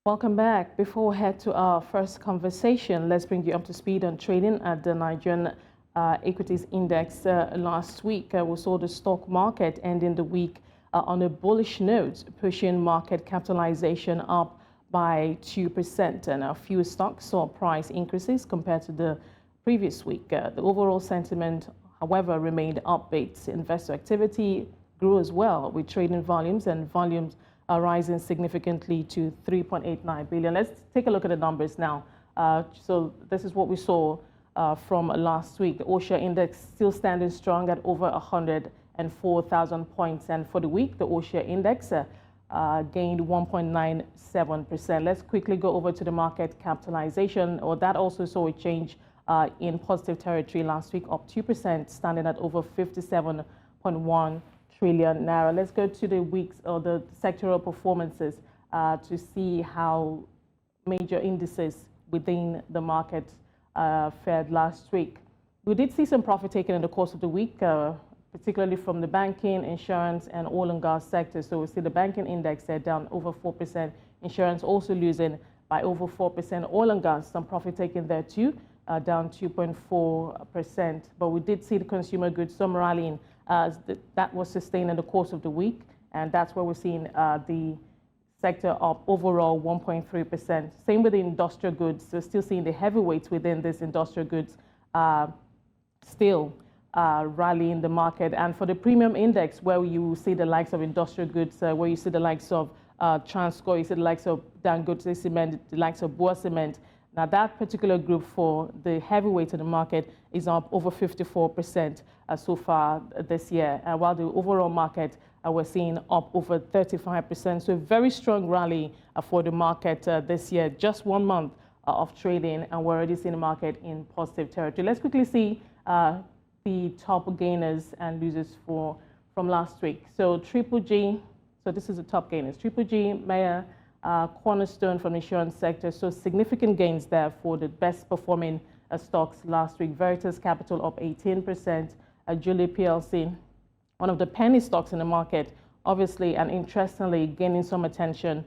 Welcome back. Before we head to our first conversation, let's bring you up to speed on trading at the Nigerian equities index last week. We saw the stock market ending the week on a bullish note, pushing market capitalization up by 2%. And a few stocks saw price increases compared to the previous week. The overall sentiment, however, remained upbeat. Investor activity grew as well, with trading volumes are rising significantly to 3.89 billion. Let's take a look at the numbers now. So this is what we saw from last week. The OSHA index still standing strong at over 104,000 points. And for the week, the OSHA index gained 1.97%. Let's quickly go over to the market capitalization. That also saw a change in positive territory last week, up 2%, standing at over 57.1 trillion naira. Let's go to the weeks or the sectoral performances to see how major indices within the market fared last week. We did see some profit taken in the course of the week, particularly from the banking, insurance, and oil and gas sector. So we see the banking index there down over 4%, insurance also losing by over 4%, oil and gas, some profit taken there too, down 2.4%. But we did see the consumer goods, some rallying. That was sustained in the course of the week, and that's where we're seeing the sector up overall 1.3%. Same with the industrial goods. We're still seeing the heavyweights within this industrial goods still rallying the market. And for the premium index, where you see the likes of industrial goods, where you see the likes of Transco, you see the likes of Dangote Cement, the likes of Boa Cement. Now, that particular group for the heavyweight in the market is up over 54% so far this year, while the overall market we're seeing up over 35%. So a very strong rally for the market this year, just 1 month of trading, and we're already seeing the market in positive territory. Let's quickly see the top gainers and losers from last week. So Triple G, so this is the top gainers. Triple G, Mayor, cornerstone from the insurance sector. So significant gains there for the best performing stocks last week. Veritas Capital up 18%. Julie PLC, one of the penny stocks in the market, obviously and interestingly gaining some attention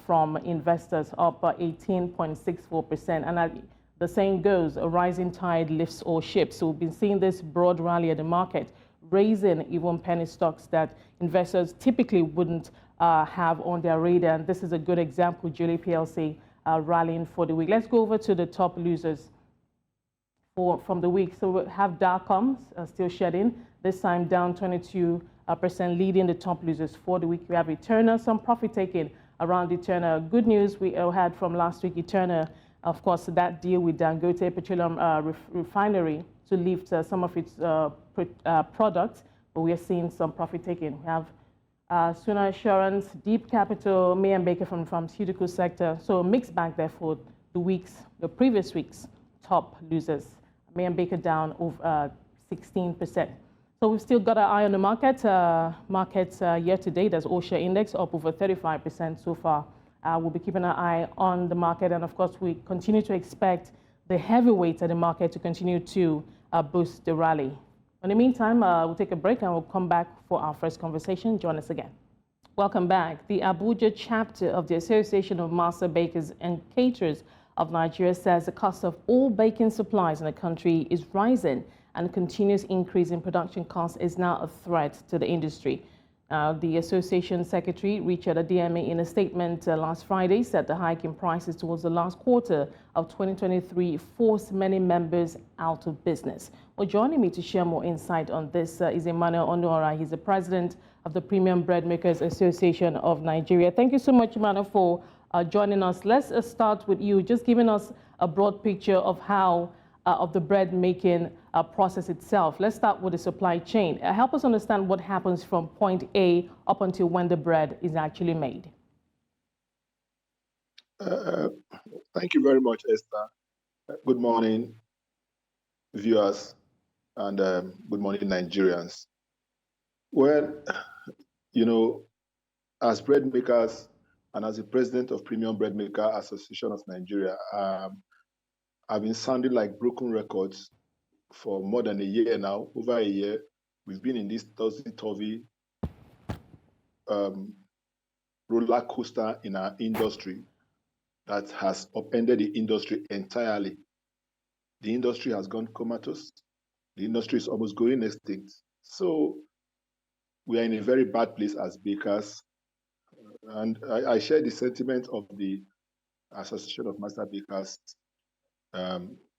from investors, up 18.64%. And the saying goes, a rising tide lifts all ships. So we've been seeing this broad rally at the market, raising even penny stocks that investors typically wouldn't have on their radar. And this is a good example, Julie PLC rallying for the week. Let's go over to the top losers from the week. So we have Darcoms still shedding, this time down 22%, leading the top losers for the week. We have Eterna, some profit taking around Eterna. Good news we had from last week, Eterna, of course, that deal with Dangote Petroleum Refinery to lift some of its products, but we are seeing some profit taking. We have Suna Assurance, Deep Capital, May and Baker from the pharmaceutical sector. So a mixed bag there for the previous week's top losers. May and Baker down over 16%. So we've still got our eye on the market. Markets year to date, as OSHA index up over 35% so far. We'll be keeping our eye on the market, and of course we continue to expect the heavyweights at the market to continue to boost the rally. In the meantime, we'll take a break and we'll come back for our first conversation. Join us again. Welcome back. The Abuja chapter of the Association of Master Bakers and Caterers of Nigeria says the cost of all baking supplies in the country is rising, and the continuous increase in production costs is now a threat to the industry. The association secretary, Richard Adieme, in a statement last Friday, said the hike in prices towards the last quarter of 2023 forced many members out of business. Well, joining me to share more insight on this is Emmanuel Onora. He's the president of the Premium Bread Makers Association of Nigeria. Thank you so much, Emmanuel, for joining us. Let's start with you, just giving us a broad picture of how of the bread making process itself. Let's start with the supply chain. Help us understand what happens from point A up until when the bread is actually made. Thank you very much, Esther. Good morning, viewers, and good morning, Nigerians. Well, you know, as bread makers and as the president of Premium Bread Maker Association of Nigeria, I've been sounding like broken records for more than a year now, over a year. We've been in this topsy-turvy roller coaster in our industry. that has upended the industry entirely. The industry has gone comatose. The industry is almost going extinct. So we are in a very bad place as bakers. And I share the sentiment of the Association of Master Bakers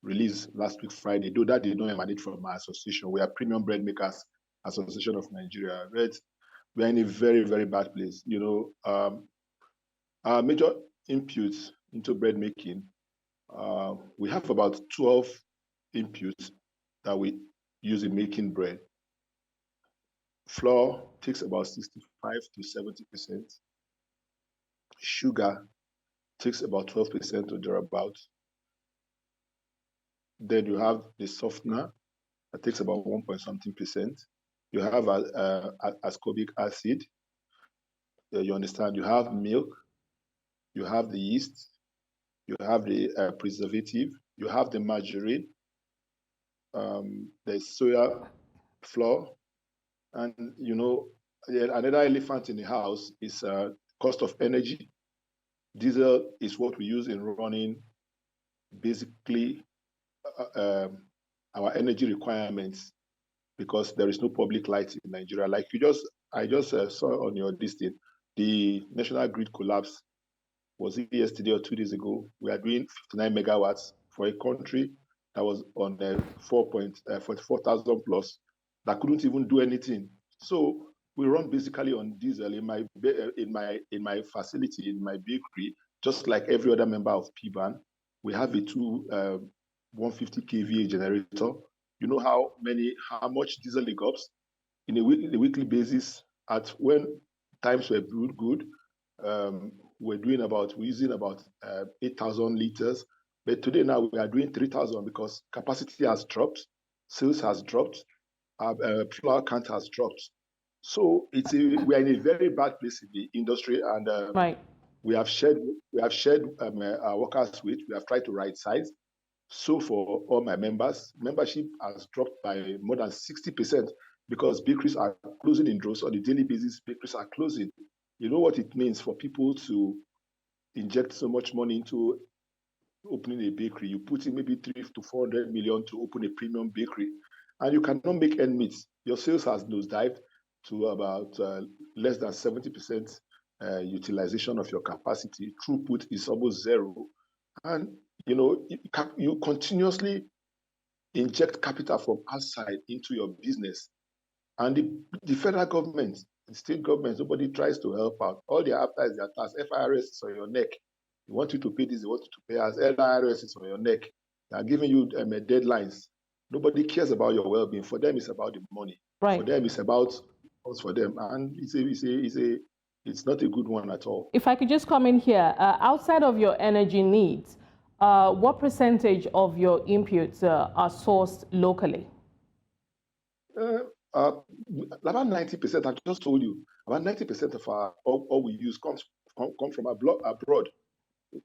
release last week Friday, though that did not emanate from our association. We are Premium Bread Makers Association of Nigeria. Right? We are in a very, very bad place. Our major inputs into bread making, we have about 12 inputs that we use in making bread. Flour takes about 65 to 70%. Sugar takes about 12% or thereabout. Then you have the softener that takes about 1.something%. You have ascorbic acid. You understand? You have milk. You have the yeast. You have the preservative. You have the margarine. There's soya flour. And, another elephant in the house is cost of energy. Diesel is what we use in running basically our energy requirements, because there is no public light in Nigeria. Like I just saw on your listing, the national grid collapse. Was it yesterday or 2 days ago? We are doing 59 megawatts for a country that was on 44,000 plus that couldn't even do anything. So we run basically on diesel in my facility, in my bakery, just like every other member of PBAN. We have a 150 kVA generator. You know how much diesel it goes in a weekly basis. When times were good, we're using about 8,000 liters. But today now we are doing 3,000 because capacity has dropped, sales has dropped, flour count has dropped. So we are in a very bad place in the industry, and right. we have shared our workers with. We have tried to right size. So for all my members, membership has dropped by more than 60% because bakeries are closing in droves. On a daily basis, bakeries are closing. You know what it means for people to inject so much money into opening a bakery. You put in maybe 300 to 400 million to open a premium bakery, and you cannot make end meet. Your sales has nosedived to about less than 70% utilization of your capacity. Throughput is almost zero. And you continuously inject capital from outside into your business. And the federal government, the state government, nobody tries to help out. All they're after is their tax. FIRS is on your neck. They want you to pay this, they want you to pay us. LIRS is on your neck. They are giving you deadlines. Nobody cares about your well-being. For them, it's about the money. Right. For them, it's about what's for them. And it's not a good one at all. If I could just come in here, outside of your energy needs, what percentage of your inputs are sourced locally? About 90%, I just told you, about 90% of all we use come from abroad.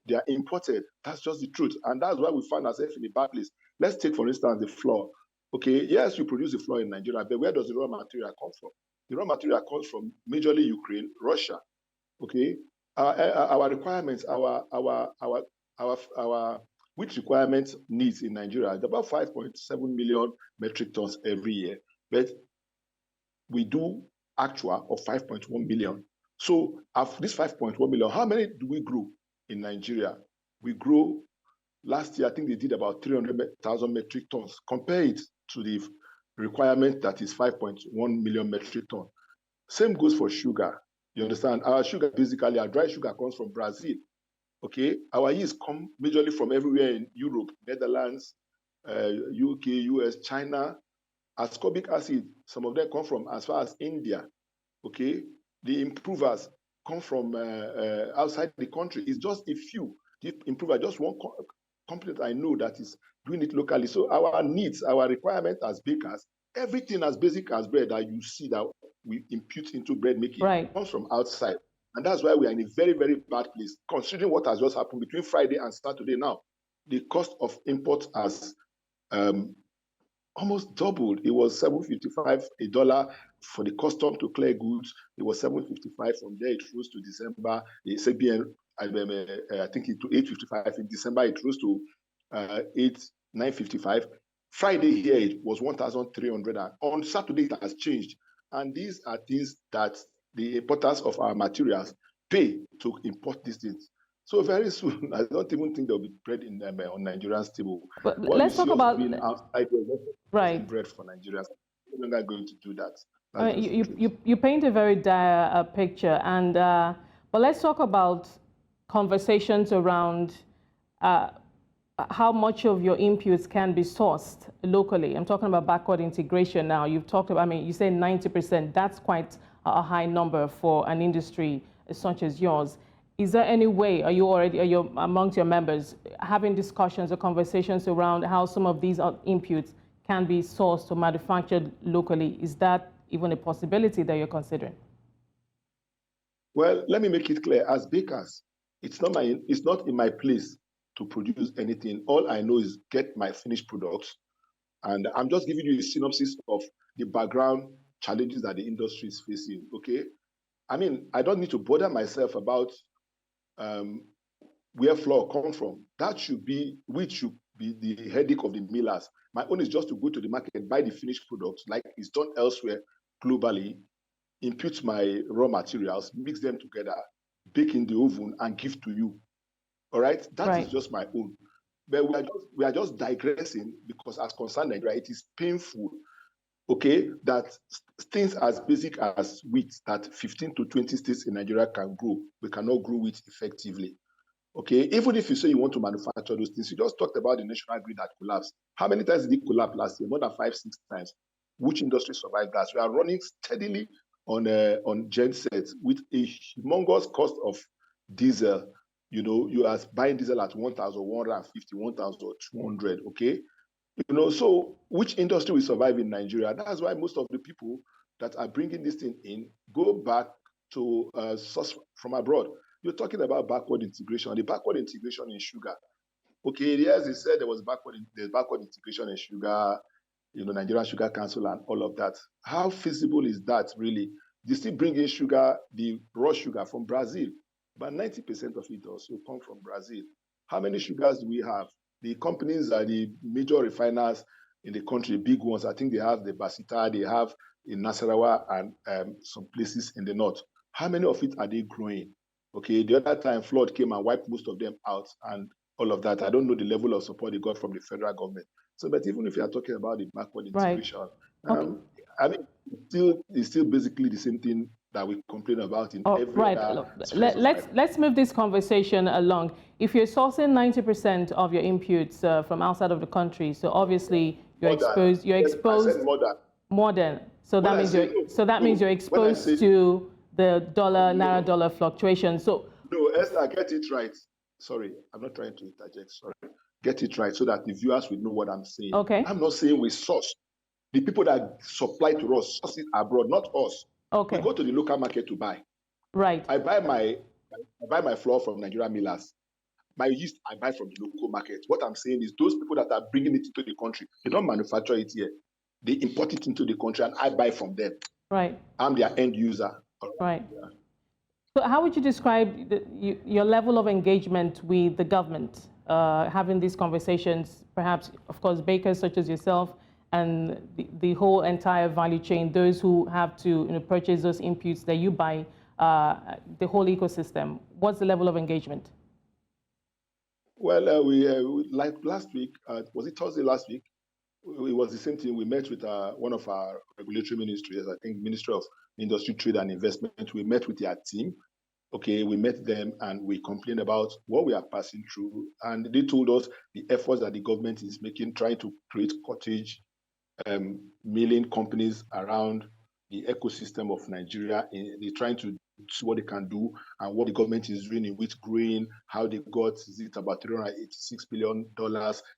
They are imported. That's just the truth. And that's why we find ourselves in a bad place. Let's take, for instance, the flour. Okay, yes, you produce the flour in Nigeria, but where does the raw material come from? The raw material comes from majorly Ukraine, Russia. Okay, our requirements, our wheat requirement needs in Nigeria is about 5.7 million metric tons every year, but we do actual of 5.1 million. So of this 5.1 million, how many do we grow in Nigeria? We grow, last year, I think they did about 300,000 metric tons. Compare it to the requirement that is 5.1 million metric tons. Same goes for sugar. You understand? Our sugar, basically, our dry sugar comes from Brazil. Okay? Our yeast come majorly from everywhere in Europe, Netherlands, UK, US, China. Ascorbic acid, some of them come from as far as India. Okay? The improvers come from outside the country. It's just a few. The improver, just one company that I know that is doing it locally. So our needs, our requirement as bakers, everything as basic as bread that you see that we impute into bread making comes from outside. And that's why we are in a very, very bad place, considering what has just happened between Friday and Saturday now. The cost of imports has almost doubled. It was $7.55 a dollar for the custom to clear goods. It was $7.55 from there. It rose to December. The CBN I think it to 8.55. In December, it rose to 9.55. Friday here, it was 1,300. On Saturday, it has changed. And these are things that the importers of our materials pay to import these things. So very soon, I don't even think there'll be bread in on Nigerian's table. But What let's you talk see us about doing outside, right. bread for Nigerians. We're not going to do that. I mean, you paint a very dire picture, and but let's talk about conversations around how much of your inputs can be sourced locally. I'm talking about backward integration now. You've talked about, I mean, you say 90%. That's quite a high number for an industry such as yours. Is there any way, are you amongst your members having discussions or conversations around how some of these inputs can be sourced or manufactured locally? Is that even a possibility that you're considering? Well, let me make it clear. As bakers, it's not in my place to produce anything. All I know is get my finished products. And I'm just giving you a synopsis of the background challenges that the industry is facing, okay? I mean, I don't need to bother myself about where flour comes from. That should be the headache of the millers. My own is just to go to the market, buy the finished products like it's done elsewhere globally, impute my raw materials, mix them together, bake in the oven, and give to you. All right? That is just my own. But we are just digressing because as concerned Nigeria, it is painful, okay, that things as basic as wheat that 15 to 20 states in Nigeria can grow, we cannot grow wheat effectively. Okay, even if you say you want to manufacture those things, you just talked about the national grid that collapsed. How many times did it collapse last year? More than 5-6 times. Which industry survived that? We are running steadily on gensets with a humongous cost of diesel. You know, you are buying diesel at 1,150, 1,200. Okay, you know, so which industry will survive in Nigeria? That's why most of the people that are bringing this thing in go back to source from abroad. You're talking about backward integration. The backward integration in sugar. Okay, yes, they said there's backward integration in sugar, you know, Nigerian Sugar Council and all of that. How feasible is that really? They still bring in sugar, the raw sugar from Brazil, but 90% of it also come from Brazil. How many sugars do we have? The companies are the major refiners in the country, big ones. I think they have the Basita, they have in Nasarawa and some places in the north. How many of it are they growing? Okay, the other time flood came and wiped most of them out and all of that. I don't know the level of support they got from the federal government. So, but even if you are talking about the backward integration, Okay. I mean, it's still basically the same thing that we complain about in every other sphere of life. Let's move this conversation along. If you're sourcing 90% of your inputs from outside of the country, so obviously you're exposed. You're exposed. I said more than. More than. So that means you're exposed to the naira dollar fluctuation. So no, Esther, get it right. Sorry, I'm not trying to interject. Sorry, get it right so that the viewers will know what I'm saying. Okay. I'm not saying we source. The people that supply to us source it abroad, not us. Okay. We go to the local market to buy. Right. I buy my flour from Nigerian millers. My yeast I buy from the local market. What I'm saying is those people that are bringing it into the country, they don't manufacture it here. They import it into the country and I buy from them. Right. I'm their end user. Right. Yeah. So how would you describe your level of engagement with the government, having these conversations, perhaps, of course, bakers such as yourself and the whole entire value chain, those who have to purchase those inputs that you buy, the whole ecosystem? What's the level of engagement? Well, we like last week, was it Thursday last week? It was the same thing. We met with one of our regulatory ministries, I think Ministry of Industry, Trade and Investment. We met with their team. Okay, we met them and we complained about what we are passing through. And they told us the efforts that the government is making, trying to create cottage milling companies around the ecosystem of Nigeria. They're trying to see what they can do and what the government is doing in wheat growing, how they got, is it about $386 billion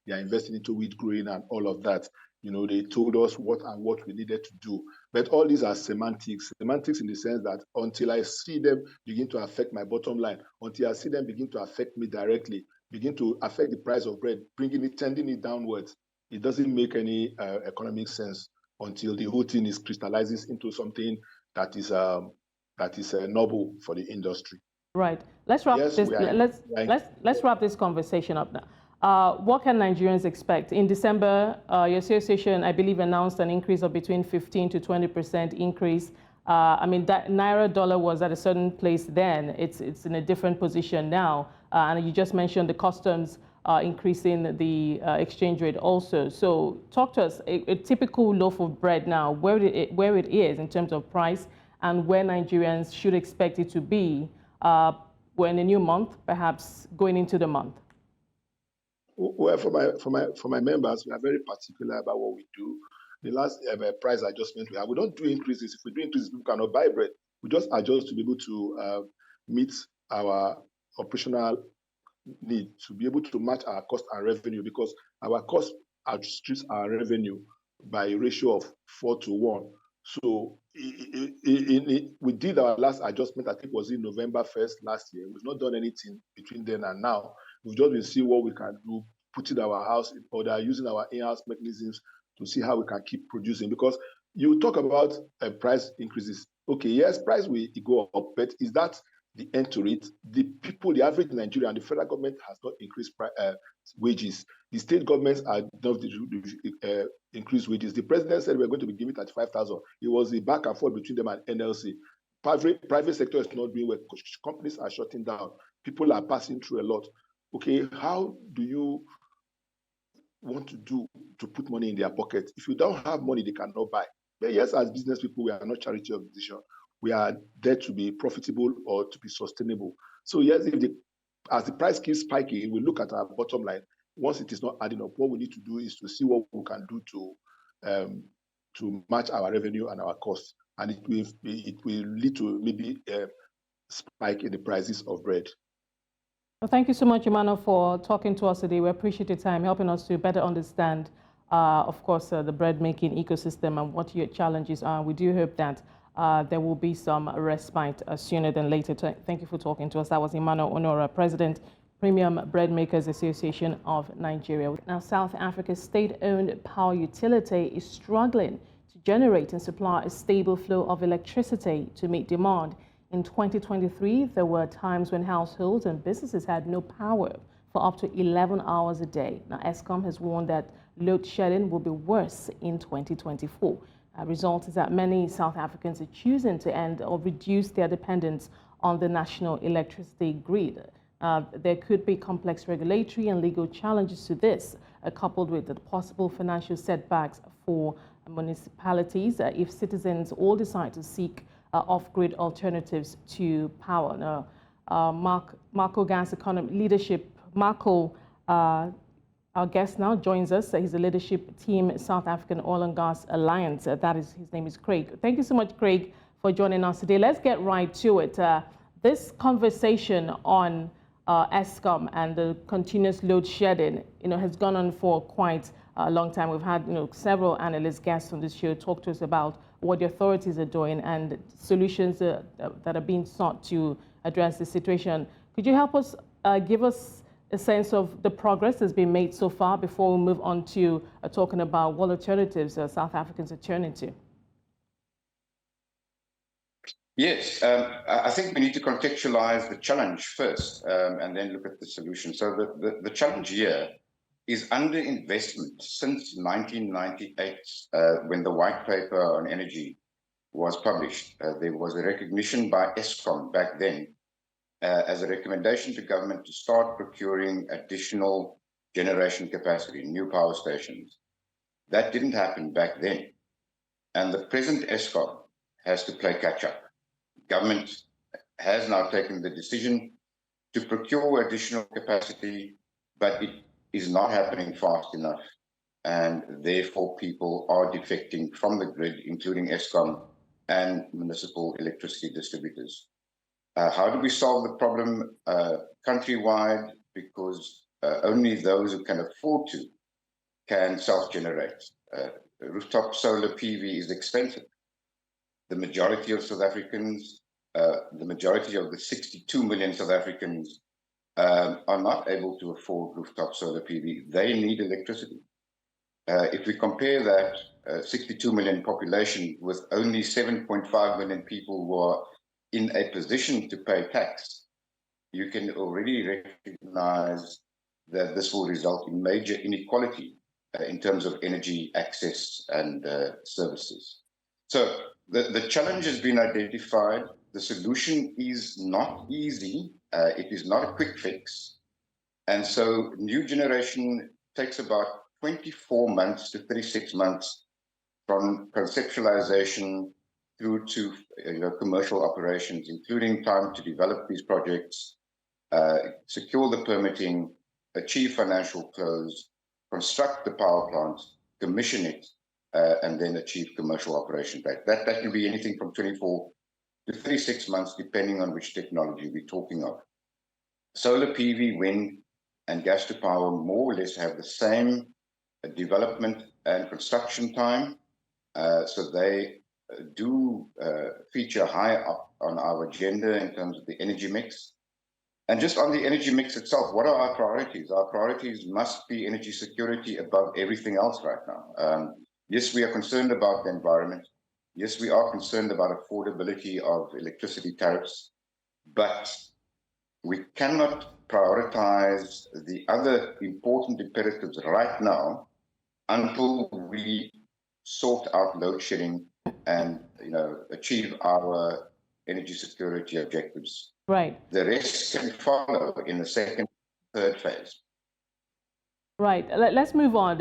they are investing into wheat growing and all of that. You know, they told us what we needed to do. But all these are semantics in the sense that until I see them begin to affect my bottom line, until I see them begin to affect me directly, begin to affect the price of bread, tending it downwards, it doesn't make any economic sense until the whole thing is crystallizes into something that is noble for the industry. Right. Let's wrap Yes, this. we are. Let's wrap this conversation up now. What can Nigerians expect? In December, your association, I believe, announced an increase of between 15 to 20% increase. I mean, that naira dollar was at a certain place then. It's in a different position now. And you just mentioned the customs increasing the exchange rate also. So talk to us, a typical loaf of bread now, where it is in terms of price and where Nigerians should expect it to be. We're in a new month, perhaps going into the month. Well, for my members, we are very particular about what we do. The last price adjustment we don't do increases. If we do increases, people cannot buy bread. We just adjust to be able to meet our operational need, to be able to match our cost and revenue, because our cost outstrips our revenue by a ratio of 4:1. So we did our last adjustment, I think was in November 1st last year. We've not done anything between then and now. We've just been seeing what we can do, putting our house in order, using our in-house mechanisms to see how we can keep producing. Because you talk about price increases. Okay, yes, price will go up, but is that the end to it? The people, the average Nigerian, the federal government has not increased wages. The state governments are not increase wages. The president said we're going to be giving 35,000. It was the back and forth between them and NLC. Private sector is not doing well. Companies are shutting down. People are passing through a lot. Okay, how do you want to do to put money in their pocket? If you don't have money, they cannot buy. But yes, as business people, we are not charity organization. We are there to be profitable or to be sustainable. So yes, as the price keeps spiking, we look at our bottom line. Once it is not adding up, what we need to do is to see what we can do to match our revenue and our costs, and it will lead to maybe a spike in the prices of bread. Well, thank you so much, Emmanuel, for talking to us today. We appreciate your time, helping us to better understand, of course, the bread making ecosystem and what your challenges are. We do hope that there will be some respite sooner than later. Thank you for talking to us. That was Emmanuel Onora, President, Premium Bread Makers Association of Nigeria. Now, South Africa's state-owned power utility is struggling to generate and supply a stable flow of electricity to meet demand. In 2023, there were times when households and businesses had no power for up to 11 hours a day. Now, ECOB has warned that load shedding will be worse in 2024. Result is that many South Africans are choosing to end or reduce their dependence on the national electricity grid. There could be complex regulatory and legal challenges to this, coupled with the possible financial setbacks for municipalities if citizens all decide to seek off-grid alternatives to power. Now, Marco Gas Economy Leadership, Marco, our guest now joins us. He's a leadership team, South African Oil and Gas Alliance. His name is Craig. Thank you so much, Craig, for joining us today. Let's get right to it. This conversation on ECOB and the continuous load shedding, has gone on for quite a long time. We've had, several analyst guests on this show talk to us about what the authorities are doing and solutions that are being sought to address the situation. Could you help us, give us a sense of the progress that's been made so far before we move on to talking about what alternatives South Africans are turning to? Yes, I think we need to contextualize the challenge first and then look at the solution. So the challenge here is underinvestment since 1998, when the white paper on energy was published. There was a recognition by ECOB back then as a recommendation to government to start procuring additional generation capacity, new power stations. That didn't happen back then. And the present ECOB has to play catch up. Government has now taken the decision to procure additional capacity, but it is not happening fast enough. And therefore, people are defecting from the grid, including ECOB and municipal electricity distributors. How do we solve the problem countrywide? Because only those who can afford to can self-generate. Rooftop solar PV is expensive. The majority of South Africans, the majority of the 62 million South Africans are not able to afford rooftop solar PV. They need electricity. If we compare that 62 million population with only 7.5 million people who are in a position to pay tax, you can already recognize that this will result in major inequality in terms of energy access and services. So the challenge has been identified. The solution is not easy. It is not a quick fix. And so new generation takes about 24 months to 36 months from conceptualization through to commercial operations, including time to develop these projects, secure the permitting, achieve financial close, construct the power plant, commission it, and then achieve commercial operation date. That can be anything from 24 to 36 months, depending on which technology we're talking of. Solar PV, wind, and gas to power more or less have the same development and construction time. So they do feature high up on our agenda in terms of the energy mix. And just on the energy mix itself, what are our priorities? Our priorities must be energy security above everything else right now. Yes, we are concerned about the environment. Yes, we are concerned about affordability of electricity tariffs, but we cannot prioritize the other important imperatives right now until we sort out load shedding and achieve our energy security objectives. Right. The rest can follow in the second, third phase. Right. Let's move on.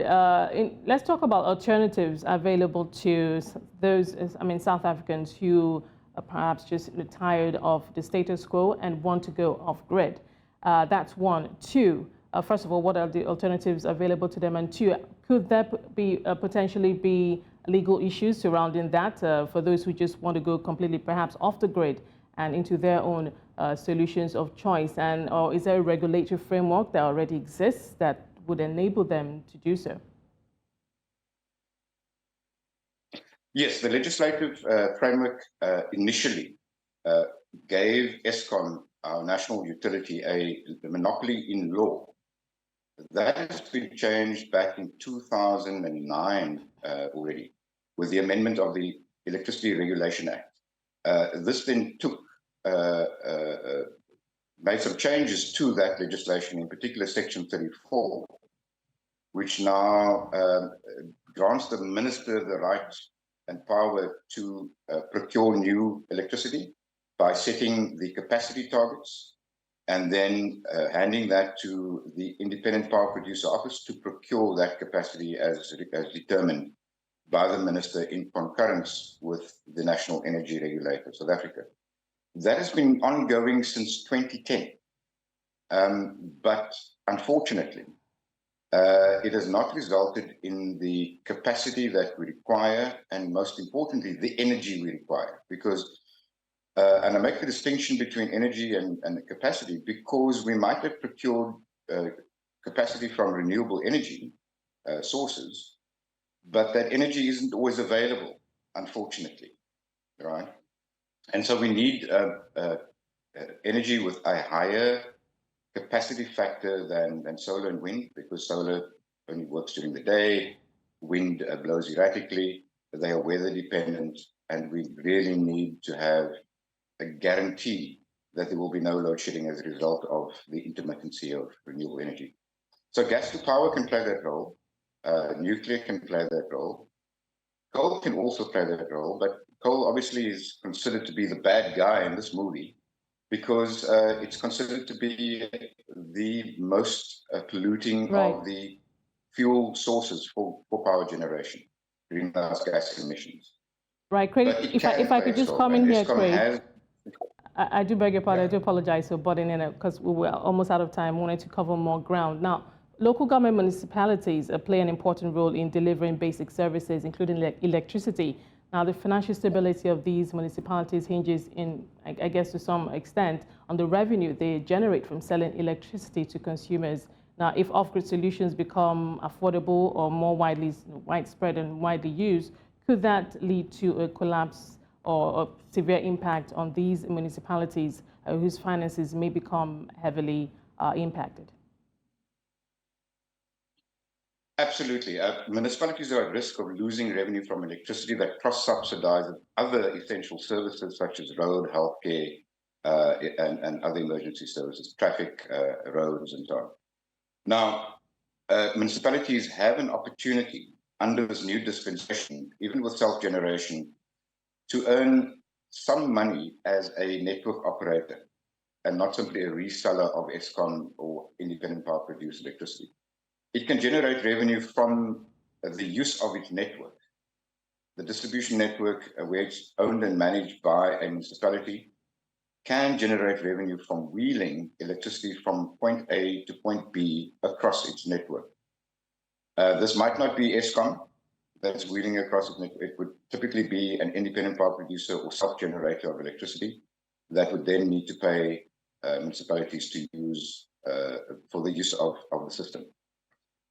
Let's talk about alternatives available to those, South Africans who are perhaps just tired of the status quo and want to go off grid. That's one. Two, first of all, what are the alternatives available to them? And two, could there be potentially be legal issues surrounding that for those who just want to go completely perhaps off the grid and into their own solutions of choice? And or is there a regulatory framework that already exists that would enable them to do so? Yes, the legislative framework initially gave Eskom, our national utility, a monopoly in law. That has been changed back in 2009 already with the amendment of the Electricity Regulation Act. This then took made some changes to that legislation, in particular Section 34, which now grants the minister the right and power to procure new electricity by setting the capacity targets and then handing that to the Independent Power Producer Office to procure that capacity as determined by the minister in concurrence with the National Energy Regulator of South Africa. That has been ongoing since 2010. But unfortunately, it has not resulted in the capacity that we require, and most importantly, the energy we require. Because, and I make the distinction between energy and the capacity, because we might have procured capacity from renewable energy sources, but that energy isn't always available, unfortunately, right? And so we need energy with a higher capacity factor than solar and wind, because solar only works during the day, wind blows erratically, they are weather dependent, and we really need to have a guarantee that there will be no load shedding as a result of the intermittency of renewable energy. So gas to power can play that role, nuclear can play that role, coal can also play that role, but coal obviously is considered to be the bad guy in this movie, because it's considered to be the most polluting of the fuel sources for power generation, greenhouse gas emissions. Right, Craig, if I could just come in here, Craig. I do beg your pardon, I do apologize for butting in because we were almost out of time, wanted to cover more ground. Now, local government municipalities play an important role in delivering basic services, including electricity. Now, the financial stability of these municipalities hinges in, I guess to some extent, on the revenue they generate from selling electricity to consumers. Now, if off-grid solutions become affordable or more widespread and widely used, could that lead to a collapse or a severe impact on these municipalities whose finances may become heavily impacted? Absolutely. Municipalities are at risk of losing revenue from electricity that cross-subsidizes other essential services such as road, healthcare, and other emergency services, traffic, roads, and so on. Now, municipalities have an opportunity under this new dispensation, even with self-generation, to earn some money as a network operator and not simply a reseller of ESCOM or independent power produced electricity. It can generate revenue from the use of its network. The distribution network, where it's owned and managed by a municipality, can generate revenue from wheeling electricity from point A to point B across its network. This might not be ESCOM that's wheeling across its network. It would typically be an independent power producer or self-generator of electricity that would then need to pay municipalities to use for the use of the system.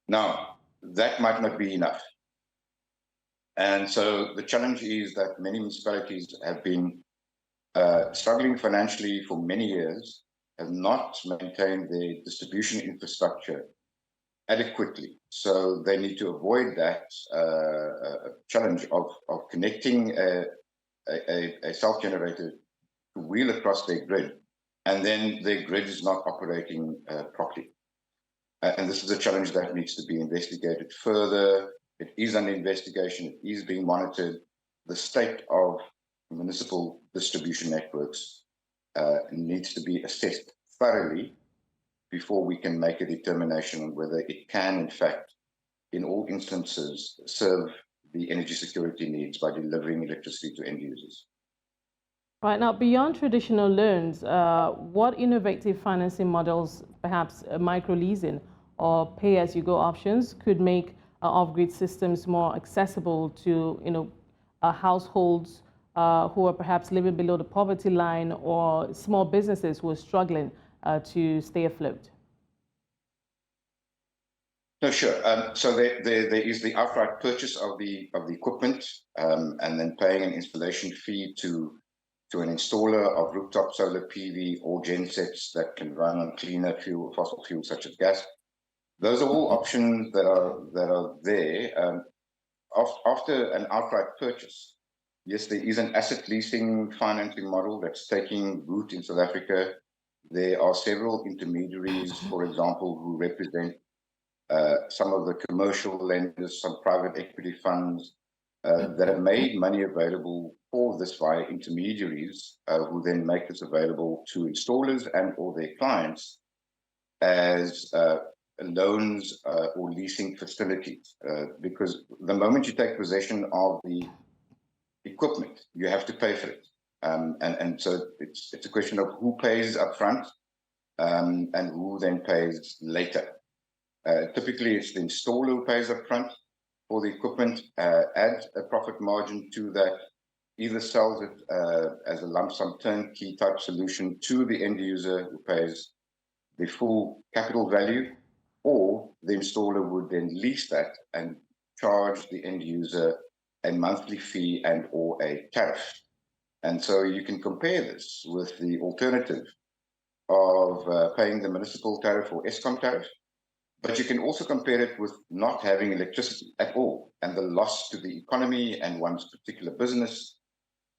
Now, that might not be enough. And so the challenge is that many municipalities have been struggling financially for many years, have not maintained their distribution infrastructure adequately. So they need to avoid that challenge of connecting a self-generator to wheel across their grid, and then their grid is not operating properly. And this is a challenge that needs to be investigated further. It is under investigation. It is being monitored. The state of municipal distribution networks needs to be assessed thoroughly before we can make a determination on whether it can, in fact, in all instances, serve the energy security needs by delivering electricity to end users. Right, now, beyond traditional loans, what innovative financing models, perhaps micro-leasing or pay-as-you-go options, could make off-grid systems more accessible to households who are perhaps living below the poverty line, or small businesses who are struggling to stay afloat? No, sure. So there is the outright purchase of the equipment, and then paying an installation fee to an installer of rooftop solar PV or gensets that can run on cleaner fuel, fossil fuels such as gas. Those are all options that are there. After an outright purchase, yes, there is an asset leasing financing model that's taking root in South Africa. There are several intermediaries, for example, who represent some of the commercial lenders, some private equity funds that have made money available for this via intermediaries, who then make this available to installers and or their clients as loans or leasing facilities. Because the moment you take possession of the equipment, you have to pay for it. And so it's a question of who pays upfront and who then pays later. Typically, it's the installer who pays upfront for the equipment, adds a profit margin to that, either sells it as a lump sum turnkey type solution to the end user who pays the full capital value, or the installer would then lease that and charge the end user a monthly fee and or a tariff. And so you can compare this with the alternative of paying the municipal tariff or ESCOM tariff, but you can also compare it with not having electricity at all and the loss to the economy and one's particular business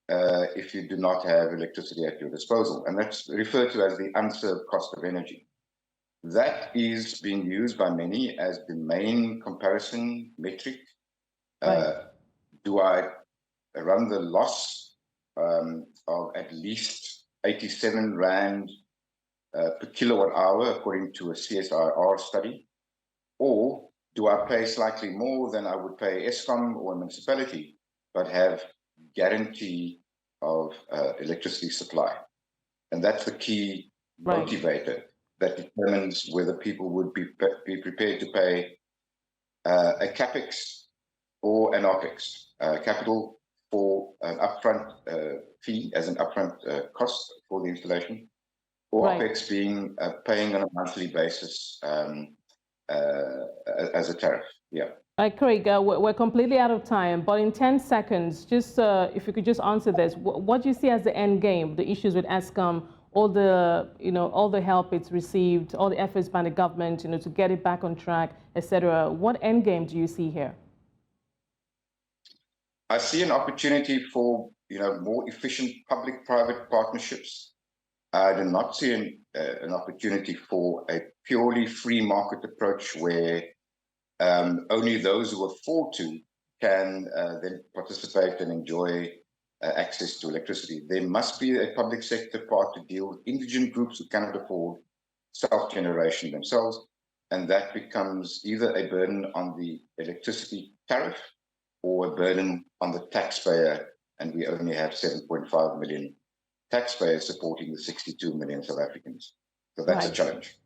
if you do not have electricity at your disposal. And that's referred to as the unserved cost of energy. That is being used by many as the main comparison metric. Right. Do I run the loss of at least 87 Rand per kilowatt hour, according to a CSIR study? Or do I pay slightly more than I would pay ESCOM or a municipality, but have guarantee of electricity supply? And that's the key motivator that determines whether people would be prepared to pay a CapEx or an OpEx. Capital for an upfront fee as an upfront cost for the installation, or OpEx being paying on a monthly basis as a tariff. Yeah. Craig, we're completely out of time, but in 10 seconds, just if you could just answer this, what do you see as the end game, the issues with ESCOM, all the help it's received, all the efforts by the government, to get it back on track, etc. What end game do you see here? I see an opportunity for more efficient public-private partnerships I do not see an opportunity for a purely free market approach where only those who afford to can then participate and enjoy access to electricity. There must be a public sector part to deal with indigent groups who cannot afford self-generation themselves, and that becomes either a burden on the electricity tariff or a burden on the taxpayer, and we only have 7.5 million taxpayers supporting the 62 million South Africans. So that's a challenge.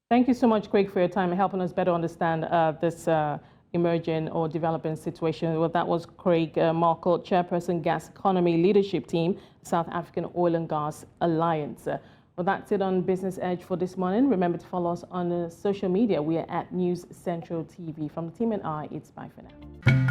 Thank you so much, Craig, for your time and helping us better understand this emerging or developing situation. Well, that was Craig Markle, Chairperson, Gas Economy Leadership Team, South African Oil and Gas Alliance. Well, that's it on Business Edge for this morning. Remember to follow us on social media. We are at News Central TV. From the team and I, it's bye for now.